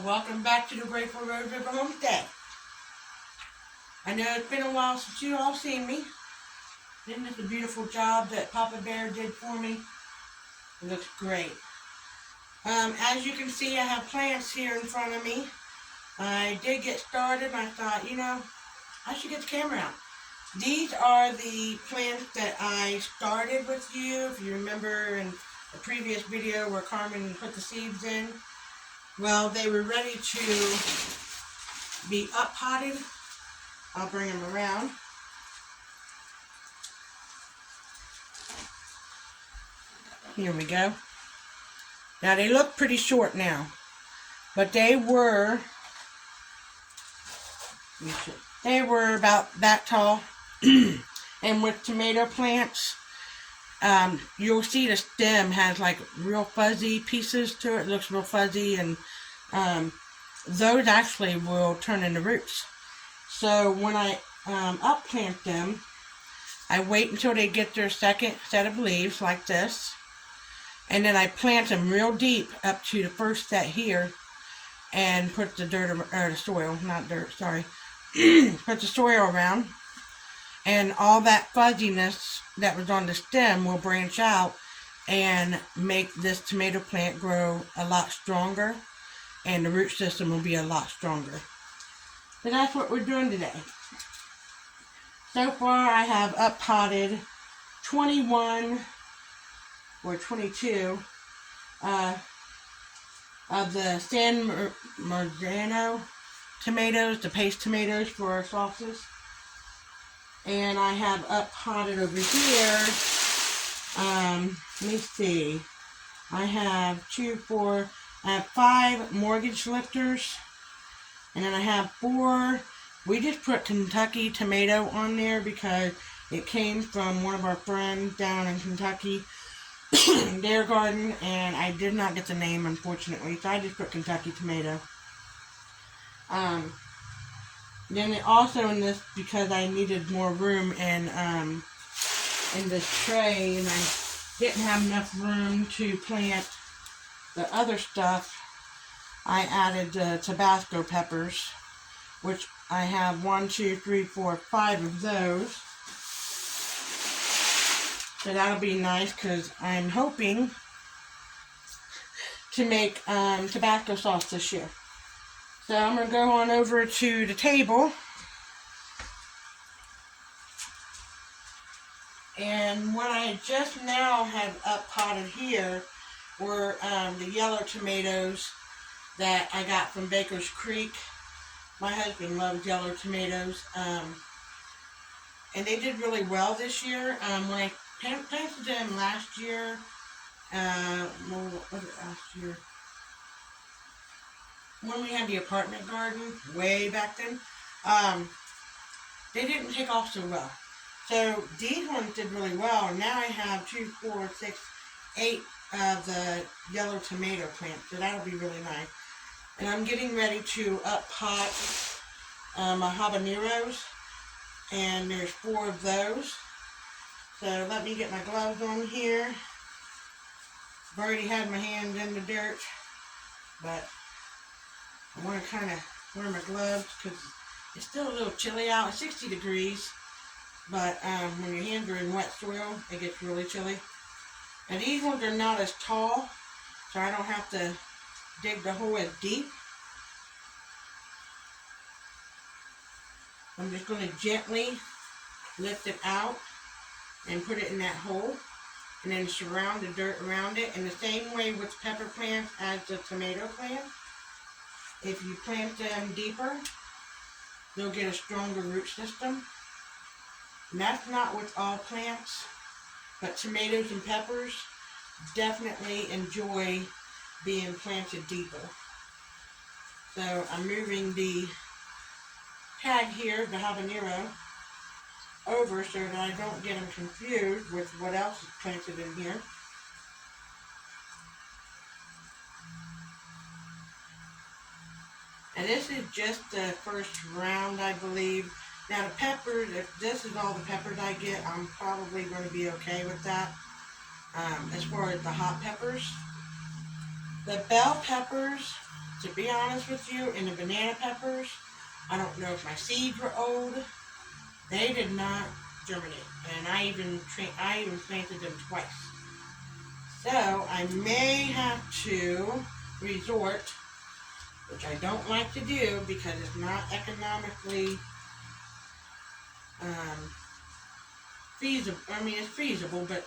Welcome back to the Grateful Road River Homestead. I know it's been a while since you all seen me. Isn't it a beautiful job that Papa Bear did for me? It looks great. As you can see, I have plants here in front of me. I did get started and I thought, I should get the camera out. These are the plants that I started with you. If you remember in the previous video where Carmen put the seeds in. Well, they were ready to be up potted. I'll bring them around. Here we go. Now they look pretty short now, but they were about that tall. And with tomato plants, you'll see the stem has like real fuzzy pieces to it. It looks real fuzzy, and those actually will turn into roots. So when I upplant them, I wait until they get their second set of leaves like this, and then I plant them real deep up to the first set here, and put the dirt or the soil, not dirt, sorry, put the soil around. And all that fuzziness that was on the stem will branch out and make this tomato plant grow a lot stronger, and the root system will be a lot stronger. So that's what we're doing today. So far I have up potted 21 or 22 of the San Marzano tomatoes, the paste tomatoes for our sauces. And I have up potted over here, let me see, I have 5 mortgage lifters, and then I have 4, we just put Kentucky tomato on there because it came from one of our friends down in Kentucky, their garden, and I did not get the name unfortunately, so I just put Kentucky tomato. Then also in this, because I needed more room in this tray, and I didn't have enough room to plant the other stuff, I added Tabasco peppers, which I have 1, 2, 3, 4, 5 of those. So that'll be nice because I'm hoping to make Tabasco sauce this year. So I'm going to go on over to the table, and what I just now have up potted here were the yellow tomatoes that I got from Baker's Creek. My husband loves yellow tomatoes, and they did really well this year. When I planted them last year, what was it last year? When we had the apartment garden, way back then, they didn't take off so well. So these ones did really well, and now I have 2, 4, 6, 8 of the yellow tomato plants, so that'll be really nice. And I'm getting ready to up pot my habaneros, and there's 4 of those. So let me get my gloves on here. I've already had my hands in the dirt, but I want to kind of wear my gloves because it's still a little chilly out. It's 60 degrees, but when your hands are in wet soil, it gets really chilly. And these ones are not as tall, so I don't have to dig the hole as deep. I'm just going to gently lift it out and put it in that hole, and then surround the dirt around it in the same way with pepper plants as the tomato plant. If you plant them deeper, they'll get a stronger root system. And that's not with all plants, but tomatoes and peppers definitely enjoy being planted deeper. So I'm moving the tag here, the habanero, over so that I don't get them confused with what else is planted in here. And this is just the first round, I believe. Now the peppers, if this is all the peppers I get, I'm probably going to be okay with that. As far as the hot peppers, The bell peppers, to be honest with you, and the banana peppers, I don't know if my seeds were old. They did not germinate, and I even planted them twice. So I may have to resort, which I don't like to do because it's not economically feasible. I mean, it's feasible, but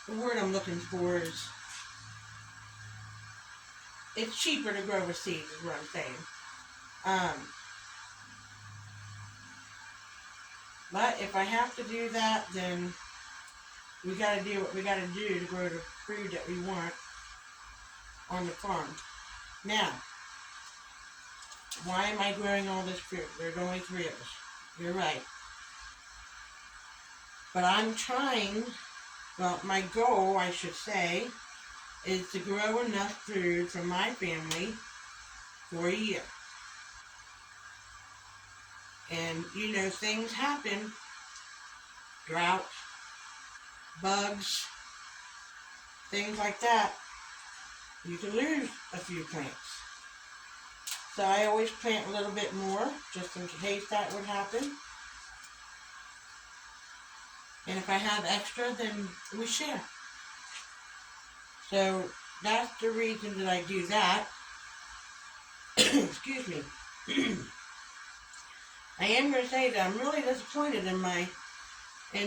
the word I'm looking for is it's cheaper to grow with seeds, is what I'm saying. But if I have to do that, then we got to do what we got to do to grow the food that we want on the farm. Now, why am I growing all this fruit? There's only 3 of us. You're right. But I'm trying, well, my goal, I should say, is to grow enough food for my family for a year. And, you know, things happen. Drought, bugs, things like that. You can lose a few plants. So I always plant a little bit more, just in case that would happen. And if I have extra, then we share. So that's the reason that I do that. Excuse me. I am going to say that I'm really disappointed in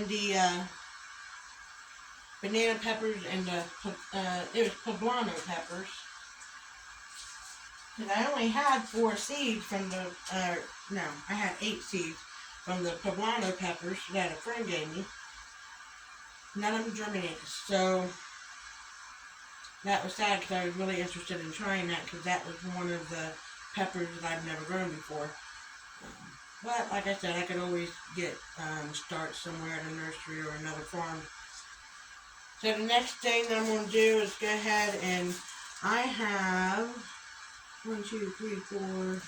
the banana peppers and the it was poblano peppers. And I only had 4 seeds from the no, I had 8 seeds from the poblano peppers that a friend gave me. None of them germinated, so that was sad because I was really interested in trying that because that was one of the peppers that I've never grown before. But like I said, I could always get start somewhere at a nursery or another farm. So the next thing that I'm going to do is go ahead and I have 1, 2, 3, 4,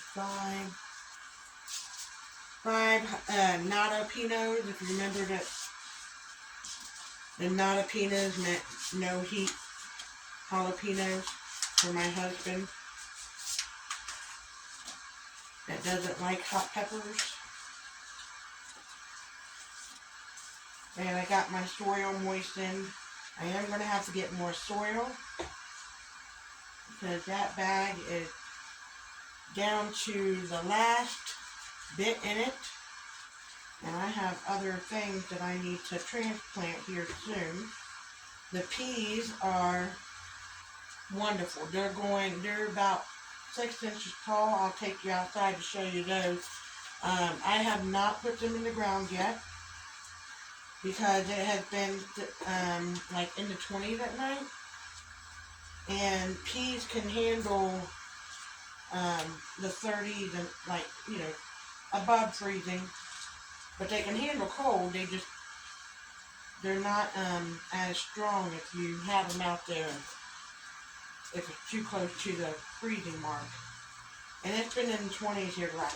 5 nata pinos. If you remember that the nata pinos meant no heat jalapenos for my husband that doesn't like hot peppers. And I got my soil moistened. I am going to have to get more soil because that bag is down to the last bit in it. And I have other things that I need to transplant here soon. The peas are wonderful. They're about 6 inches tall. I'll take you outside to show you those. I have not put them in the ground yet because it has been like in the 20s at night. And peas can handle the 30s and like, you know, above freezing. But they can handle cold. They're not as strong if you have them out there if it's too close to the freezing mark. And it's been in the 20s here the last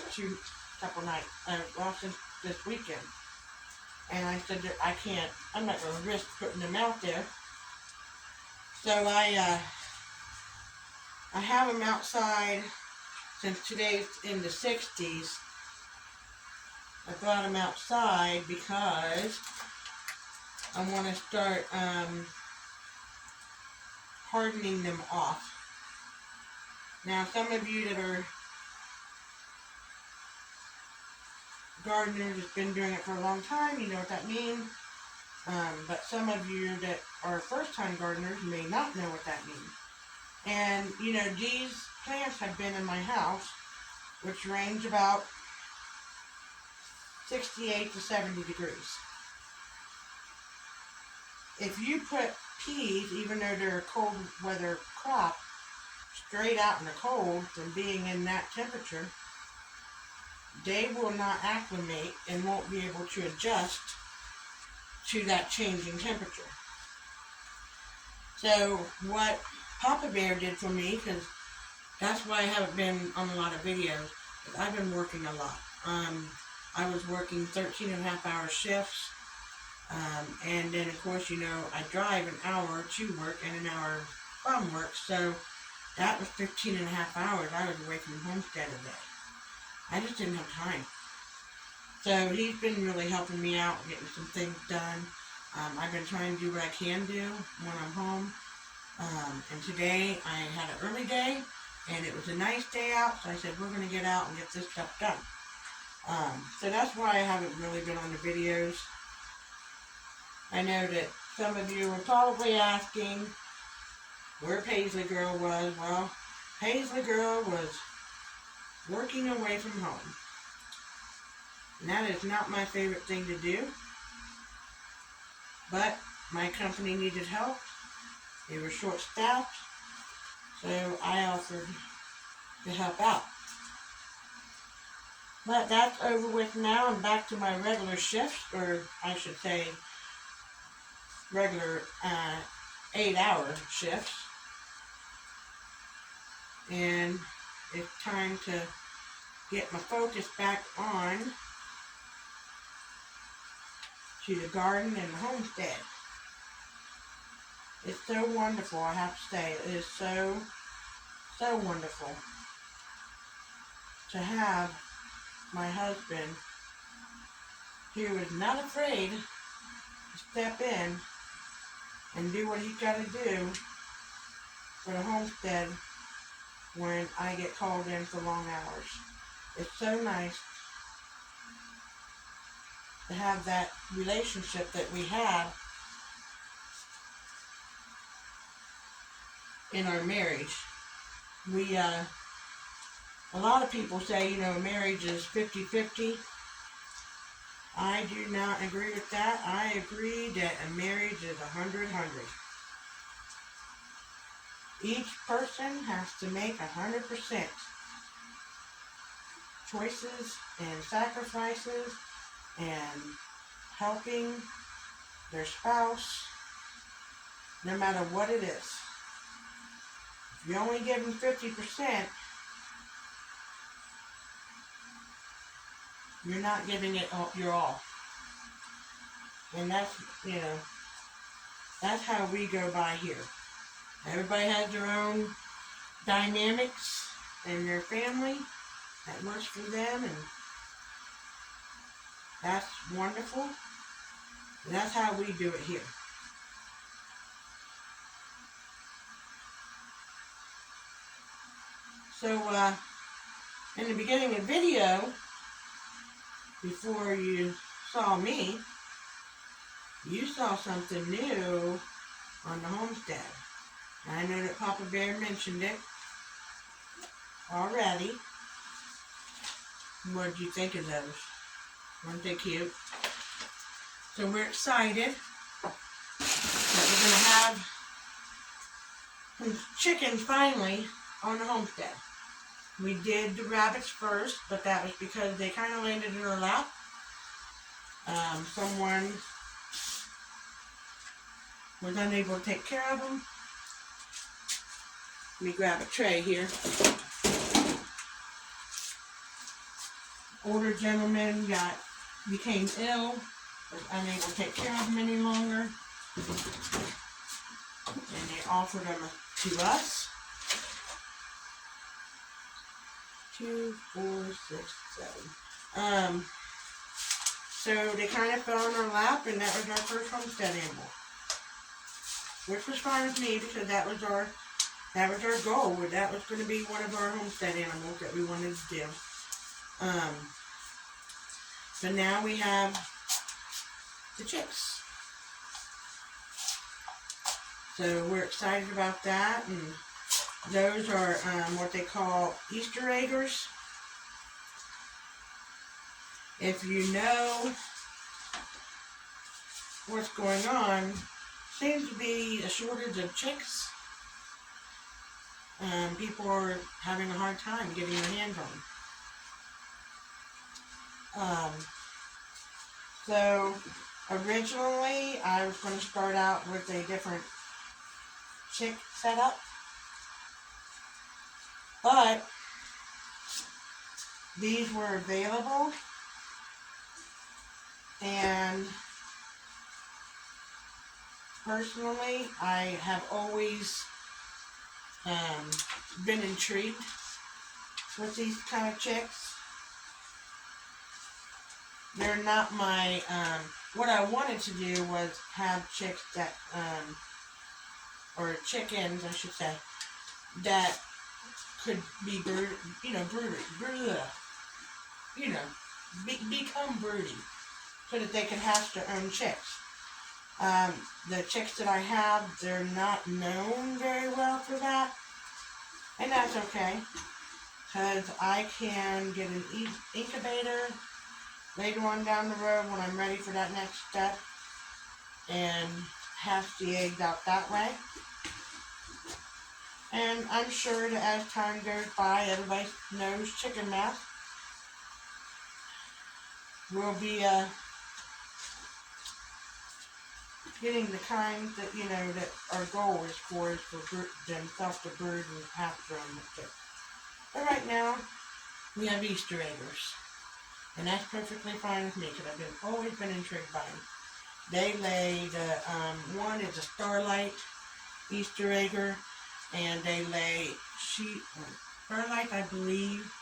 couple nights, well, since this weekend. And I said that I'm not going to risk putting them out there. So I have them outside since today's in the 60s. I brought them outside because I want to start hardening them off. Now, some of you that are gardeners that's been doing it for a long time, you know what that means. But some of you that are first-time gardeners may not know what that means. And, you know, these plants have been in my house, which range about 68 to 70 degrees. If you put peas, even though they're a cold weather crop, straight out in the cold from being in that temperature, they will not acclimate and won't be able to adjust to that changing temperature. So what Papa Bear did for me, because that's why I haven't been on a lot of videos, because I've been working a lot. I was working 13.5-hour shifts, and then of course, you know, I drive an hour to work and an hour from work, so that was 15 and a half hours I was away from homestead a day. I just didn't have time. So he's been really helping me out, getting some things done. I've been trying to do what I can do when I'm home. And today I had an early day, and it was a nice day out, so I said, we're going to get out and get this stuff done. So that's why I haven't really been on the videos. I know that some of you are probably asking where Paisley Girl was. Well, Paisley Girl was working away from home. And that is not my favorite thing to do. But my company needed help. They were short-staffed. So I offered to help out. But that's over with now. I'm back to my regular shifts, or I should say regular 8-hour shifts. And it's time to get my focus back on to the garden and the homestead. It's so wonderful, I have to say. It is so, so wonderful to have my husband, who is not afraid to step in and do what he's got to do for the homestead when I get called in for long hours. It's so nice to have that relationship that we have in our marriage. A lot of people say, marriage is 50-50. I do not agree with that. I agree that a marriage is 100-100. Each person has to make 100% choices and sacrifices and helping their spouse, no matter what it is. If you only give them 50%, you're not giving it your all. And that's, that's how we go by here. Everybody has their own dynamics in their family that works for them, and that's wonderful. And that's how we do it here. So, in the beginning of the video, before you saw me, you saw something new on the homestead. I know that Papa Bear mentioned it already. What did you think of those? Weren't they cute? So we're excited that we're going to have some chickens finally on the homestead. We did the rabbits first, but that was because they kind of landed in our lap. Someone was unable to take care of them. Let me grab a tray here. Older gentleman became ill, was unable to take care of them any longer, and they offered them to us. 2, 4, 6, 7. So they kind of fell in our lap, and that was our first homestead animal, which was fine with me because that was our goal. That was going to be one of our homestead animals that we wanted to do. So now we have the chicks. So we're excited about that, and those are what they call Easter eggers. If you know what's going on, seems to be a shortage of chicks. People are having a hard time getting their hands on them. So originally I was going to start out with a different chick setup, but these were available, and personally I have always um, been intrigued with these kind of chicks. They're not my, what I wanted to do was have chicks that, or chickens, I should say, that could be become broody, so that they can hatch their own chicks. The chicks that I have, they're not known very well for that, and that's okay, because I can get an incubator later on down the road when I'm ready for that next step, and hatch the eggs out that way. And I'm sure that as time goes by, everybody knows chicken math will be getting the kinds that, that our goal is for themselves to brood and hatch their own chicks. But right now, we have Easter eggers. And that's perfectly fine with me, because I've always been intrigued by them. They lay, one is a starlight Easter egger, and they lay starlight, I believe.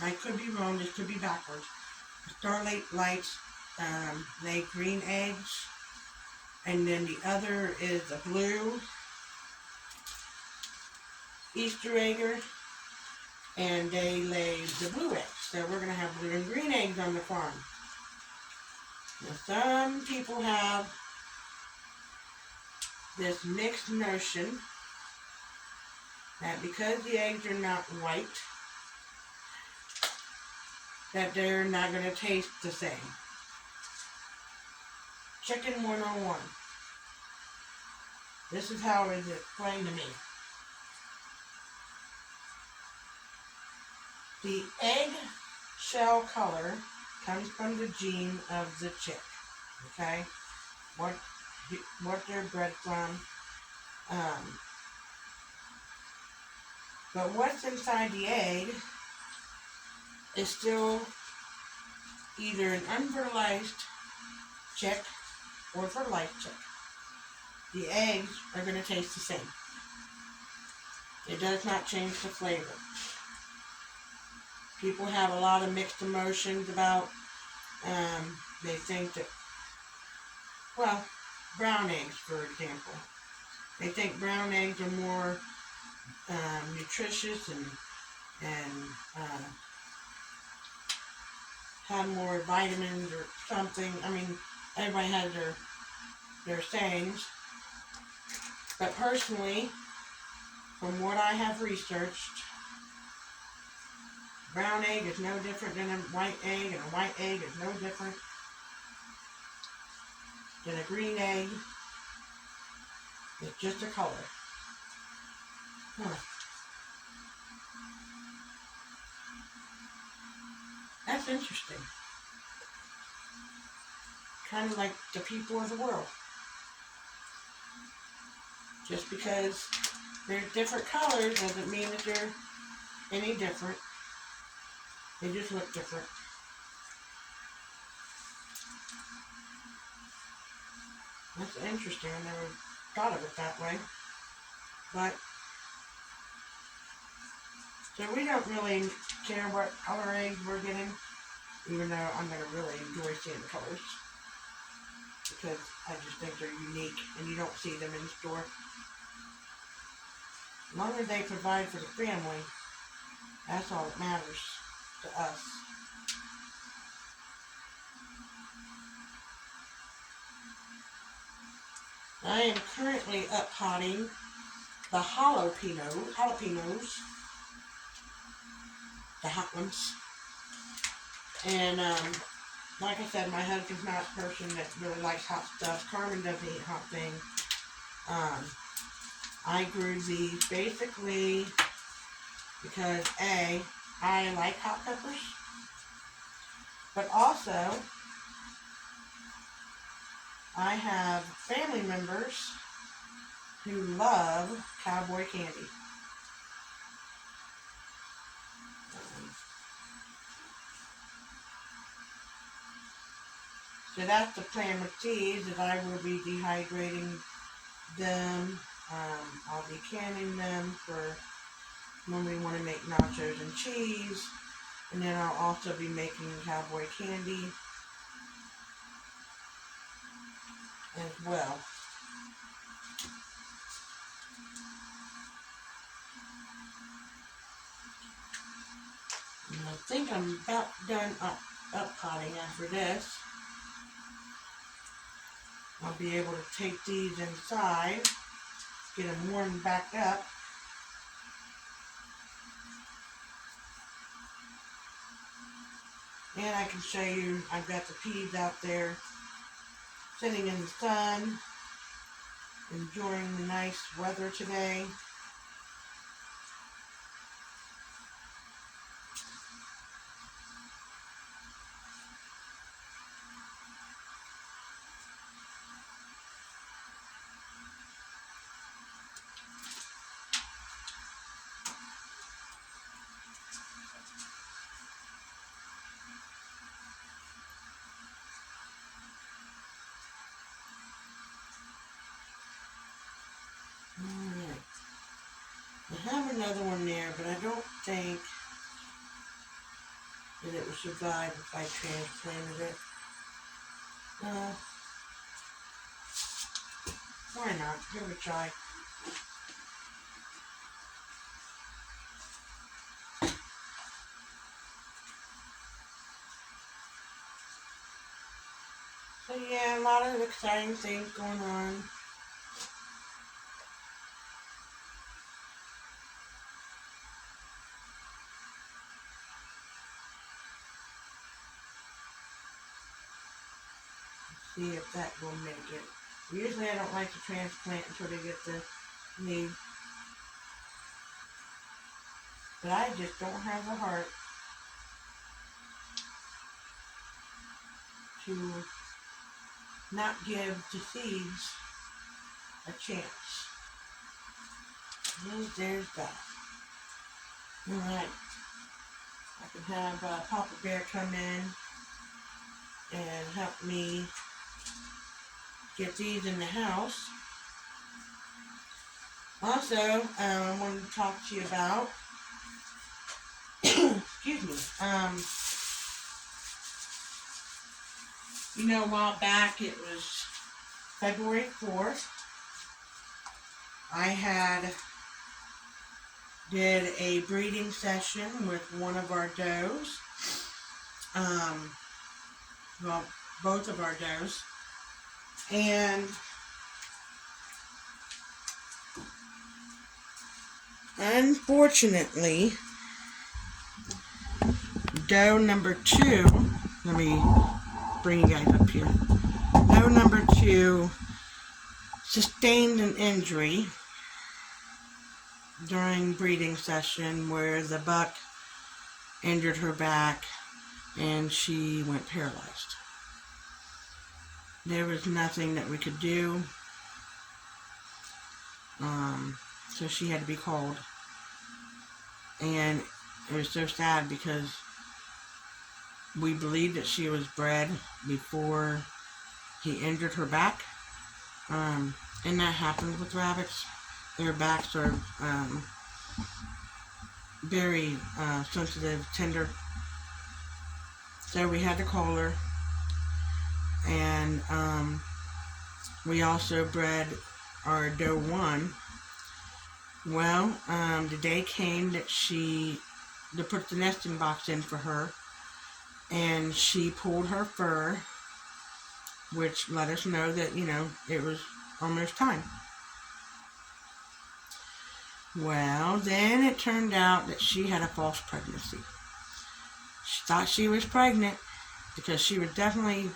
I could be wrong, this could be backwards. Starlight lights lay green eggs, and then the other is a blue Easter egger, and they lay the blue eggs. So we're going to have blue and green eggs on the farm. Now, some people have this mixed notion that because the eggs are not white, that they're not going to taste the same. Chicken 101. This is how it is explained to me. The egg shell color comes from the gene of the chick. Okay? What they're bred from. But what's inside the egg is still either an unfertilized chick or fertilized chick. The eggs are going to taste the same. It does not change the flavor. People have a lot of mixed emotions about, they think that, well, brown eggs, for example. They think brown eggs are more nutritious and have more vitamins or something. I mean, everybody has their sayings. But personally, from what I have researched, brown egg is no different than a white egg, and a white egg is no different than a green egg. It's just a color. Huh. That's interesting. Kind of like the people of the world. Just because they're different colors doesn't mean that they're any different. They just look different. That's interesting. I never thought of it that way. But, so we don't really care what color eggs we're getting, even though I'm going to really enjoy seeing the colors. Because I just think they're unique, and you don't see them in the store. As long as they provide for the family, that's all that matters to us. I am currently up-potting the jalapenos, the hot ones. And, like I said, my husband's not a person that really likes hot stuff. Carmen doesn't eat hot things. I grew these basically because A, I like hot peppers, but also I have family members who love cowboy candy. So that's the plan with these, is I will be dehydrating them I'll be canning them for when we want to make nachos and cheese. And then I'll also be making cowboy candy as well. And I think I'm about done up potting after this. I'll be able to take these inside, get them warmed back up. And I can show you, I've got the peas out there sitting in the sun, enjoying the nice weather today. Alright. I have another one there, but I don't think that it would survive if I transplanted it. Why not? Give it a try. So yeah, a lot of exciting things going on. See if that will make it. Usually I don't like to transplant until they get the leaf. But I just don't have the heart to not give the seeds a chance. And there's that. Alright. I can have Papa Bear come in and help me get these in the house. Also, I wanted to talk to you about, excuse me, you know, a while back, it was February 4th, I did a breeding session with one of our does, well, both of our does, and unfortunately, doe number 2, let me bring you guys up here. Doe number 2 sustained an injury during breeding session where the buck injured her back and she went paralyzed. There was nothing that we could do, so she had to be called, and it was so sad because we believed that she was bred before he injured her back, and that happens with rabbits. Their backs are very sensitive, tender, so we had to call her. And we also bred our doe 1. Well, the day came that to put the nesting box in for her, and she pulled her fur, which let us know that, you know, it was almost time. Well, then it turned out that she had a false pregnancy. She thought she was pregnant because she was definitely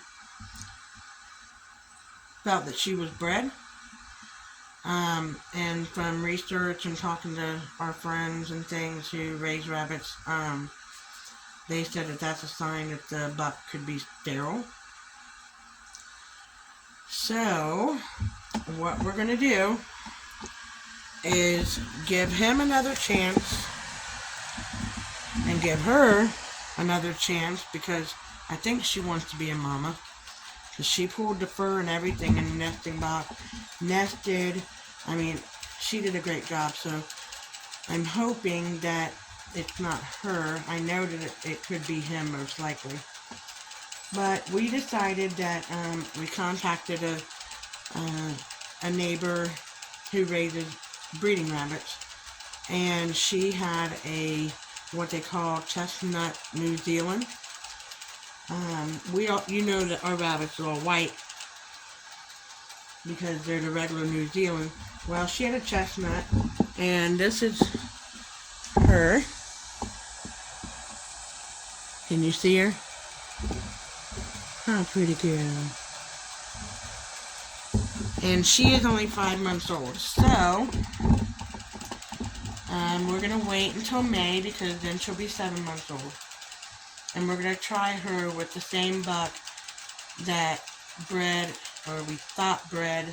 felt that she was bred, and from research and talking to our friends and things who raise rabbits, they said that that's a sign that the buck could be sterile. So what we're going to do is give him another chance and give her another chance, because I think she wants to be a mama. Because she pulled the fur and everything in the nesting box. Nested. I mean, she did a great job, so I'm hoping that it's not her. I know that it could be him, most likely. But we decided that we contacted a neighbor who raises breeding rabbits, and she had what they call chestnut New Zealand. You know that our rabbits are all white because they're the regular New Zealand. Well, she had a chestnut, and this is her. Can you see her? Oh, pretty girl. And she is only 5 months old, so we're going to wait until May because then she'll be 7 months old. And we're going to try her with the same buck that bred, or we thought bred,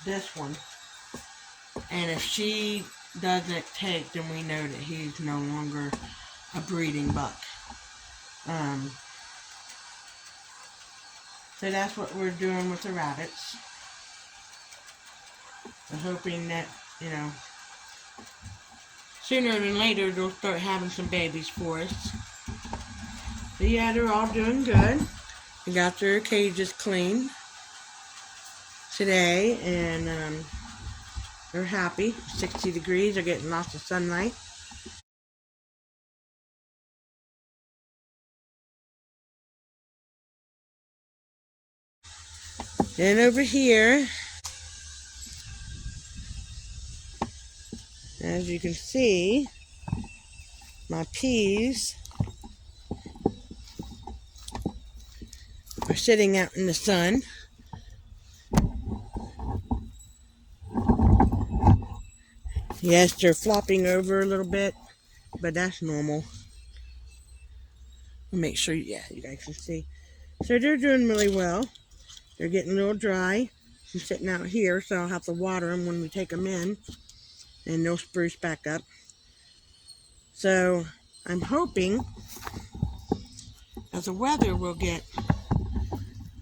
this one. And if she doesn't take, then we know that he's no longer a breeding buck. So that's what we're doing with the rabbits. I'm hoping that, sooner than later they'll start having some babies for us. But yeah, they're all doing good. We got their cages cleaned today, and they're happy. 60 degrees, they're getting lots of sunlight. Then over here, as you can see, my peas are sitting out in the sun. Yes, they're flopping over a little bit, but that's normal. I'll make sure, you guys can see. So they're doing really well. They're getting a little dry. I'm sitting out here, so I'll have to water them when we take them in, and they'll spruce back up. So I'm hoping that the weather will get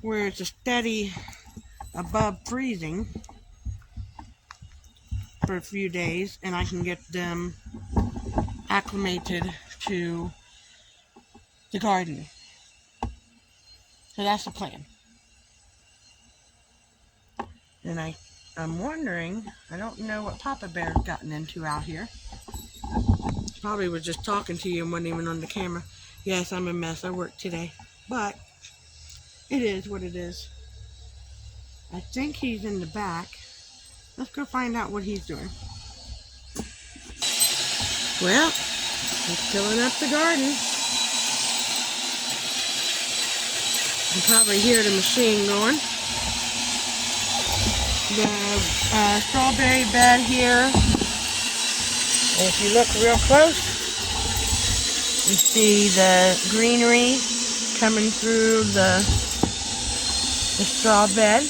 where it's a steady above freezing for a few days, and I can get them acclimated to the garden. So that's the plan. And I'm wondering, I don't know what Papa Bear's gotten into out here. Probably was just talking to you and wasn't even on the camera. Yes, I'm a mess. I worked today. But it is what it is. I think he's in the back. Let's go find out what he's doing. Well, he's filling up the garden. You can probably hear the machine going. The strawberry bed here. And if you look real close, you see the greenery coming through the straw bed.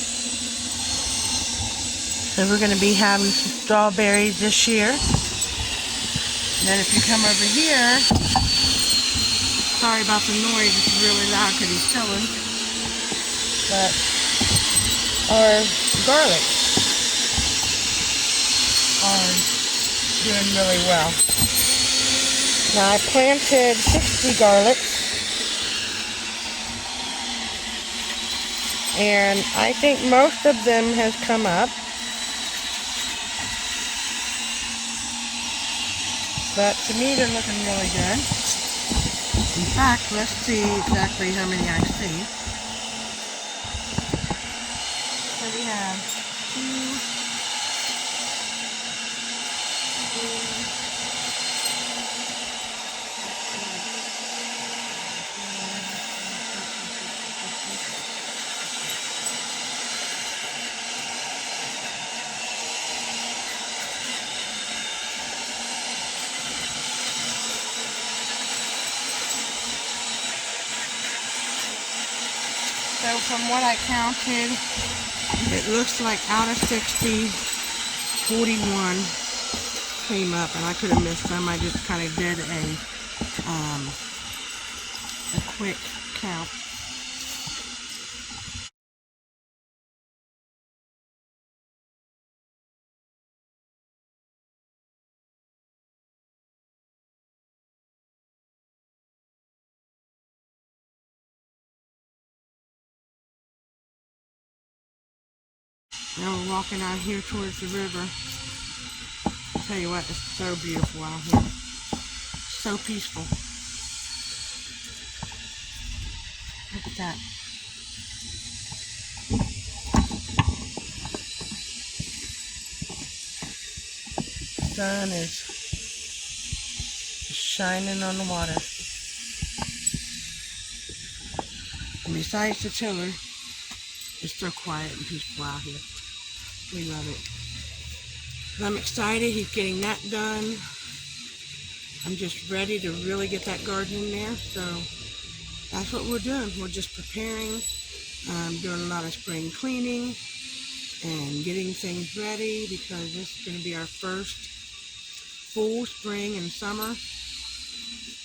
So we're going to be having some strawberries this year. And then if you come over here, sorry about the noise, it's really loud because he's chilling. But our garlic are doing really well. Now I planted 60 garlics, and I think most of them has come up. But to me they're looking really good. In fact, let's see exactly how many I see. So we have 2, 3, so from what I counted, it looks like out of 60, 41 came up, and I could have missed them. I just kind of did a quick count. Now we're walking out here towards the river. I'll tell you what, it's so beautiful out here. So peaceful. Look at that. The sun is shining on the water. And besides the tiller, it's so quiet and peaceful out here. We love it. I'm excited. He's getting that done. I'm just ready to really get that garden in there. So that's what we're doing. We're just preparing, doing a lot of spring cleaning and getting things ready because this is going to be our first full spring and summer.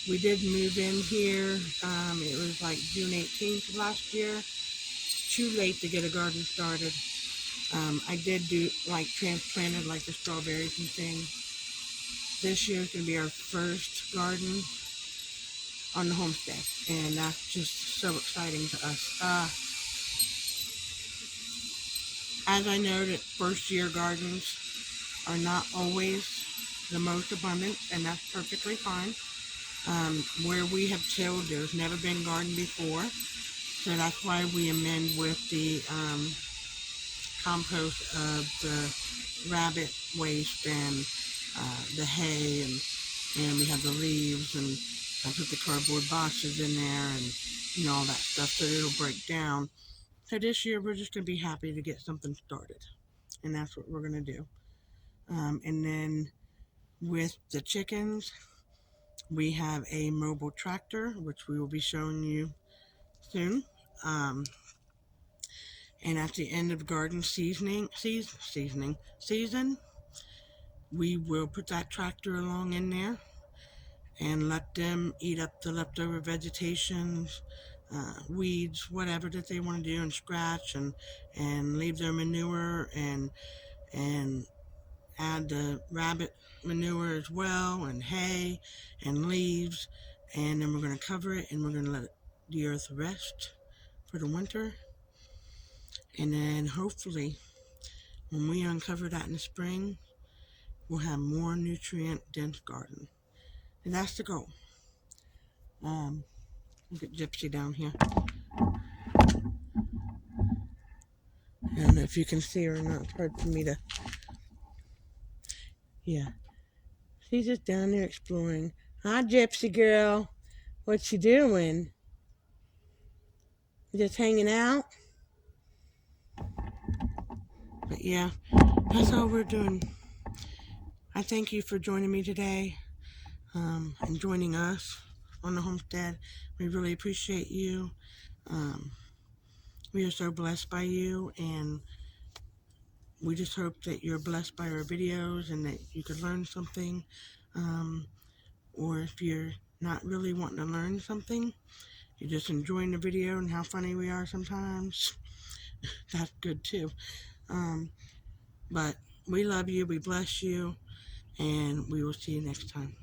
We did move in here. It was like June 18th of last year. Too late to get a garden started. I did do like transplanted like the strawberries and things. This year is going to be our first garden on the homestead, and that's just so exciting to us. As I noted, first year gardens are not always the most abundant, and that's perfectly fine. Where we have tilled, there's never been garden before, so that's why we amend with the compost of the rabbit waste and the hay, and we have the leaves, and I put the cardboard boxes in there and all that stuff so it'll break down. So this year we're just going to be happy to get something started, and that's what we're going to do. And then with the chickens, we have a mobile tractor, which we will be showing you soon. And at the end of garden season, we will put that tractor along in there and let them eat up the leftover vegetation, weeds, whatever that they want to do, and scratch and leave their manure and add the rabbit manure as well, and hay and leaves, and then we're going to cover it and we're going to let the earth rest for the winter. And then hopefully when we uncover that in the spring, we'll have more nutrient dense garden, and that's the goal. Look at Gypsy down here. I don't know if you can see her or not. It's hard for me to. Yeah, she's just down there exploring. Hi, Gypsy girl. What you doing? Just hanging out? But yeah, that's all we're doing. I thank you for joining me today, and joining us on the homestead. We really appreciate you. We are so blessed by you, and we just hope that you're blessed by our videos and that you could learn something. Or if you're not really wanting to learn something, you're just enjoying the video and how funny we are sometimes, that's good too. But we love you, we bless you, and we will see you next time.